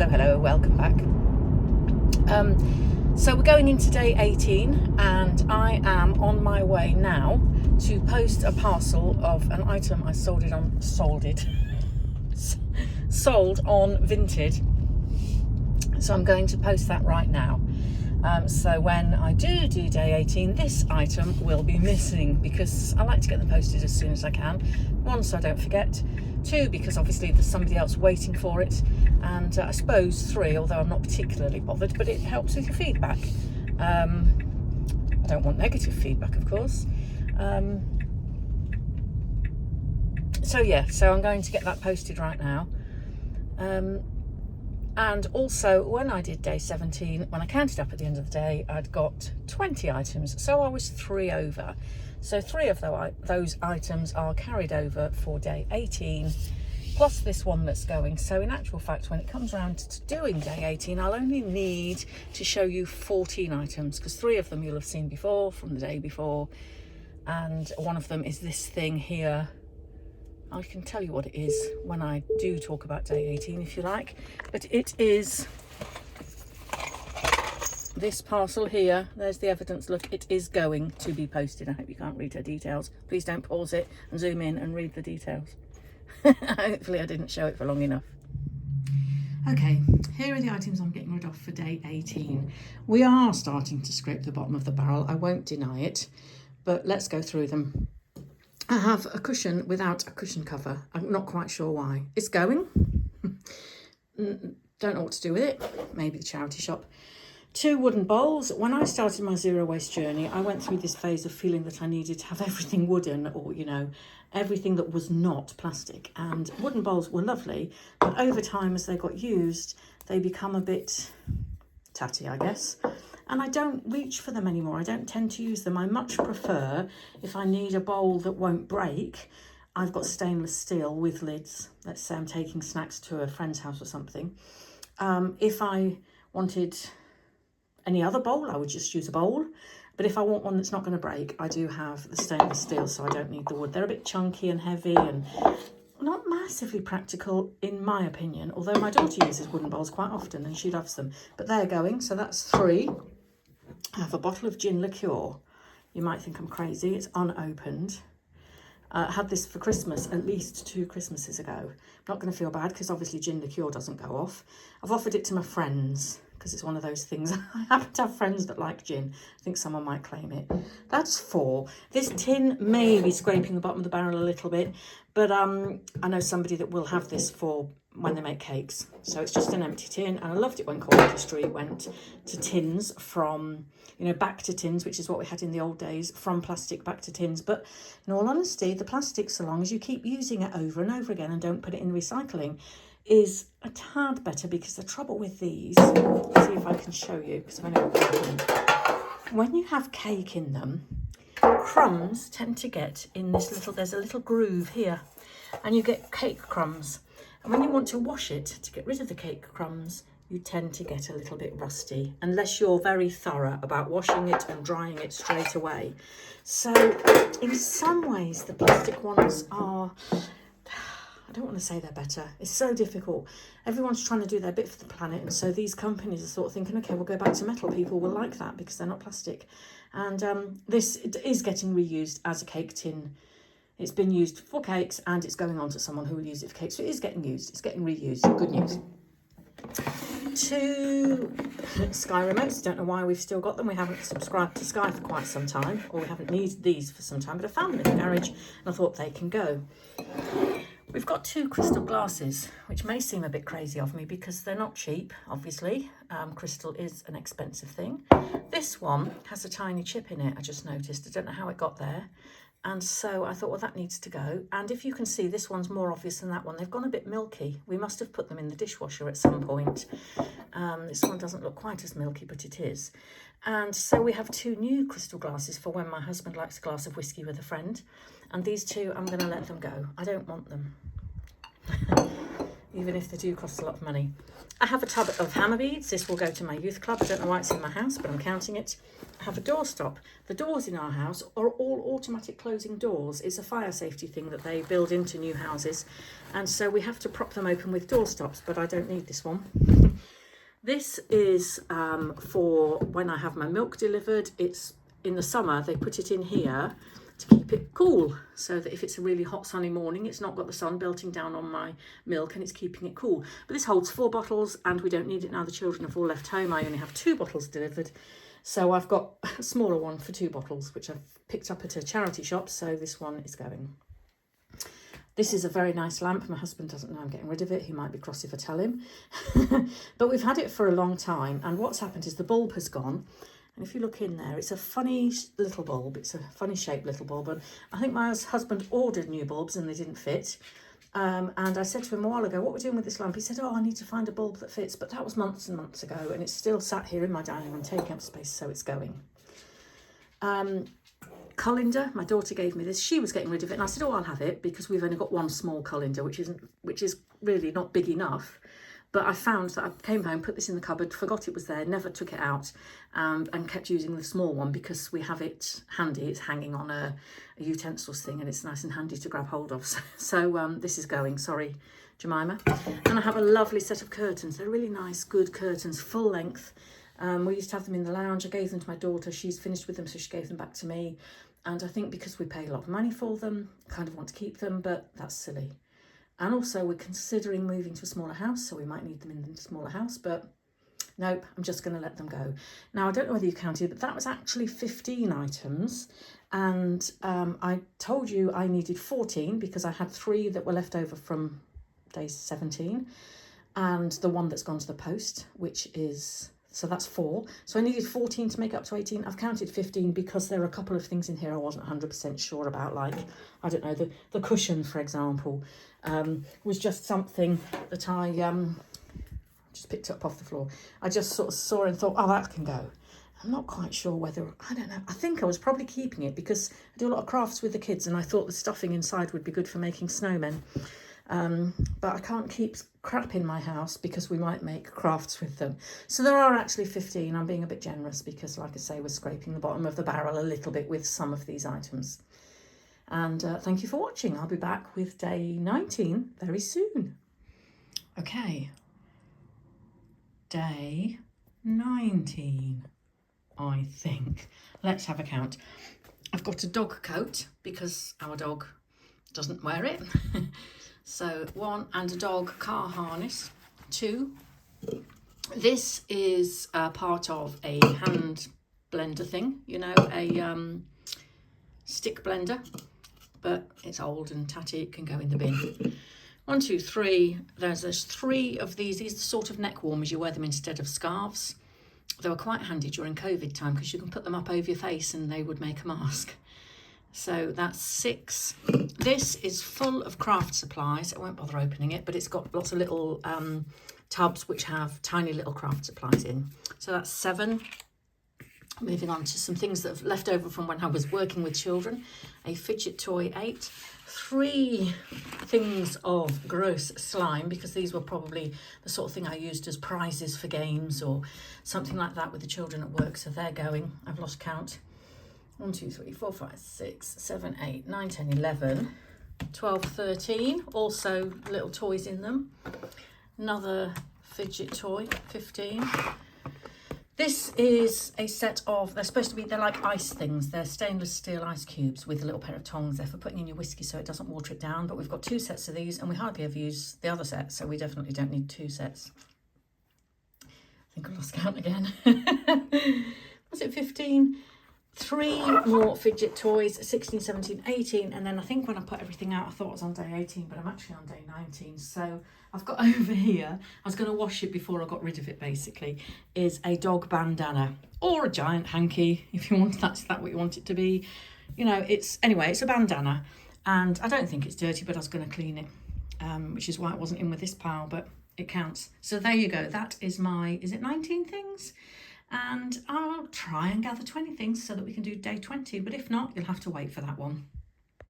Hello, welcome back. So we're going into day 18 and I am on my way now to post a parcel of an item I sold on Vinted. So I'm going to post that right now. So when I do day 18, this item will be missing because I like to get them posted as soon as I can. One, so I don't forget. Two, because obviously there's somebody else waiting for it. And I suppose three, although I'm not particularly bothered, but it helps with your feedback. I don't want negative feedback, of course. So I'm going to get that posted right now. And also, when I did day 17, when I counted up at the end of the day, I'd got 20 items, so I was 3 over. So 3 of those items are carried over for day 18, plus this one that's going. So in actual fact, when it comes around to doing day 18, I'll only need to show you 14 items, because 3 of them you'll have seen before, from the day before, and one of them is this thing here. I can tell you what it is when I do talk about day 18, if you like. But it is this parcel here. There's the evidence. Look, it is going to be posted. I hope you can't read her details. Please don't pause it and zoom in and read the details. Hopefully I didn't show it for long enough. Okay, here are the items I'm getting rid of for day 18. We are starting to scrape the bottom of the barrel. I won't deny it, but let's go through them. I have a cushion without a cushion cover. I'm not quite sure why. It's going. Don't know what to do with it. Maybe the charity shop. 2 wooden bowls. When I started my zero waste journey, I went through this phase of feeling that I needed to have everything wooden, or, everything that was not plastic. And wooden bowls were lovely, but over time, as they got used, they become a bit tatty, I guess. And I don't reach for them anymore. I don't tend to use them. I much prefer, if I need a bowl that won't break, I've got stainless steel with lids. Let's say I'm taking snacks to a friend's house or something. If I wanted any other bowl, I would just use a bowl. But if I want one that's not going to break, I do have the stainless steel, so I don't need the wood. They're a bit chunky and heavy and not massively practical, in my opinion, although my daughter uses wooden bowls quite often and she loves them. But they're going, so that's 3. I have a bottle of gin liqueur. You might think I'm crazy. It's unopened. I had this for Christmas at least 2 Christmases ago. I'm not going to feel bad because obviously gin liqueur doesn't go off. I've offered it to my friends because it's one of those things. I happen to have friends that like gin. I think someone might claim it. That's 4. This tin may be scraping the bottom of the barrel a little bit, but I know somebody that will have this for when they make cakes. So it's just an empty tin, and I loved it when core industry went to tins from, back to tins, which is what we had in the old days, from plastic back to tins. But in all honesty, the plastic, so long as you keep using it over and over again and don't put it in recycling, is a tad better, because the trouble with these, let's see if I can show you, because I've only got one. When you have cake in them, crumbs tend to get in this there's a little groove here, and you get cake crumbs. And when you want to wash it to get rid of the cake crumbs, you tend to get a little bit rusty, unless you're very thorough about washing it and drying it straight away. So in some ways, the plastic ones are, I don't want to say they're better. It's so difficult. Everyone's trying to do their bit for the planet. And so these companies are sort of thinking, okay, we'll go back to metal. People will like that because they're not plastic. And this is getting reused as a cake tin. It's been used for cakes and it's going on to someone who will use it for cakes. So it is getting used. It's getting reused. Good news. 2 Sky remotes. Don't know why we've still got them. We haven't subscribed to Sky for quite some time, or we haven't needed these for some time, but I found them in the garage and I thought they can go. We've got 2 crystal glasses, which may seem a bit crazy of me because they're not cheap, obviously. Crystal is an expensive thing. This one has a tiny chip in it, I just noticed. I don't know how it got there. And so I thought, well, that needs to go. And if you can see, this one's more obvious than that one. They've gone a bit milky. We must have put them in the dishwasher at some point. This one doesn't look quite as milky, but it is. And so we have 2 new crystal glasses for when my husband likes a glass of whiskey with a friend. And these 2, I'm going to let them go. I don't want them, even if they do cost a lot of money. I have a tub of hammer beads. This will go to my youth club. I don't know why it's in my house, but I'm counting it. I have a door stop. The doors in our house are all automatic closing doors. It's a fire safety thing that they build into new houses. And so we have to prop them open with door stops, but I don't need this one. This is for when I have my milk delivered. It's in the summer, they put it in here to keep it cool, so that if it's a really hot sunny morning, it's not got the sun belting down on my milk and it's keeping it cool. But this holds 4 bottles and we don't need it now. The children have all left home. I only have 2 bottles delivered. So I've got a smaller one for 2 bottles, which I've picked up at a charity shop. So this one is going. This is a very nice lamp. My husband doesn't know I'm getting rid of it. He might be cross if I tell him. But we've had it for a long time. And what's happened is the bulb has gone. And if you look in there, it's a funny little bulb. It's a funny shaped little bulb. And I think my husband ordered new bulbs and they didn't fit. And I said to him a while ago, what are we doing with this lamp? He said, oh, I need to find a bulb that fits. But that was months and months ago. And it's still sat here in my dining room, taking up space. So it's going. Colander, my daughter gave me this. She was getting rid of it. And I said, oh, I'll have it, because we've only got one small colander, which is really not big enough. But I found that I came home, put this in the cupboard, forgot it was there, never took it out, and kept using the small one because we have it handy. It's hanging on a utensils thing and it's nice and handy to grab hold of. So this is going, sorry, Jemima. And I have a lovely set of curtains. They're really nice, good curtains, full length. We used to have them in the lounge. I gave them to my daughter. She's finished with them, so she gave them back to me. And I think because we pay a lot of money for them, I kind of want to keep them, but that's silly. And also we're considering moving to a smaller house, so we might need them in the smaller house, but nope, I'm just going to let them go. Now, I don't know whether you counted, but that was actually 15 items. And I told you I needed 14 because I had 3 that were left over from day 17 and the one that's gone to the post, which is, so that's 4. So I needed 14 to make up to 18. I've counted 15 because there are a couple of things in here I wasn't 100% sure about, like, I don't know, the cushion, for example, was just something that I just picked up off the floor. I just sort of saw it and thought, oh, that can go. I'm not quite sure whether, I don't know. I think I was probably keeping it because I do a lot of crafts with the kids and I thought the stuffing inside would be good for making snowmen. But I can't keep crap in my house because we might make crafts with them. So there are actually 15. I'm being a bit generous because, like I say, we're scraping the bottom of the barrel a little bit with some of these items. And thank you for watching. I'll be back with day 19 very soon. Okay. Day 19, I think. Let's have a count. I've got a dog coat because our dog doesn't wear it. So 1, and a dog car harness. 2. This is part of a hand blender thing, you know, a stick blender, but it's old and tatty. It can go in the bin. 1, 2, 3. There's 3 of these. These are the sort of neck warmers. You wear them instead of scarves. They were quite handy during COVID time because you can put them up over your face and they would make a mask. So that's 6. This is full of craft supplies. I won't bother opening it, but it's got lots of little tubs which have tiny little craft supplies in. So that's 7. Moving on to some things that have left over from when I was working with children. A fidget toy, 8. 3 things of gross slime, because these were probably the sort of thing I used as prizes for games or something like that with the children at work. So they're going. I've lost count. 1, 2, 3, 4, 5, 6, 7, 8, 9, 10, 11, 12, 13. Also little toys in them. Another fidget toy, 15. This is a set of, they're supposed to be, they're like ice things. They're stainless steel ice cubes with a little pair of tongs. They're for putting in your whiskey so it doesn't water it down. But we've got 2 sets of these and we hardly ever use the other set. So we definitely don't need 2 sets. I think I lost count again. Was it 15? 3 more fidget toys, 16, 17, 18. And then I think when I put everything out, I thought I was on day 18, but I'm actually on day 19. So I've got over here, I was going to wash it before I got rid of it, basically, is a dog bandana or a giant hanky, if you want, that's what you want it to be. You know, it's a bandana. And I don't think it's dirty, but I was going to clean it, which is why it wasn't in with this pile, but it counts. So there you go. That is my, is it 19 things? And I'll try and gather 20 things so that we can do day 20. But if not, you'll have to wait for that one.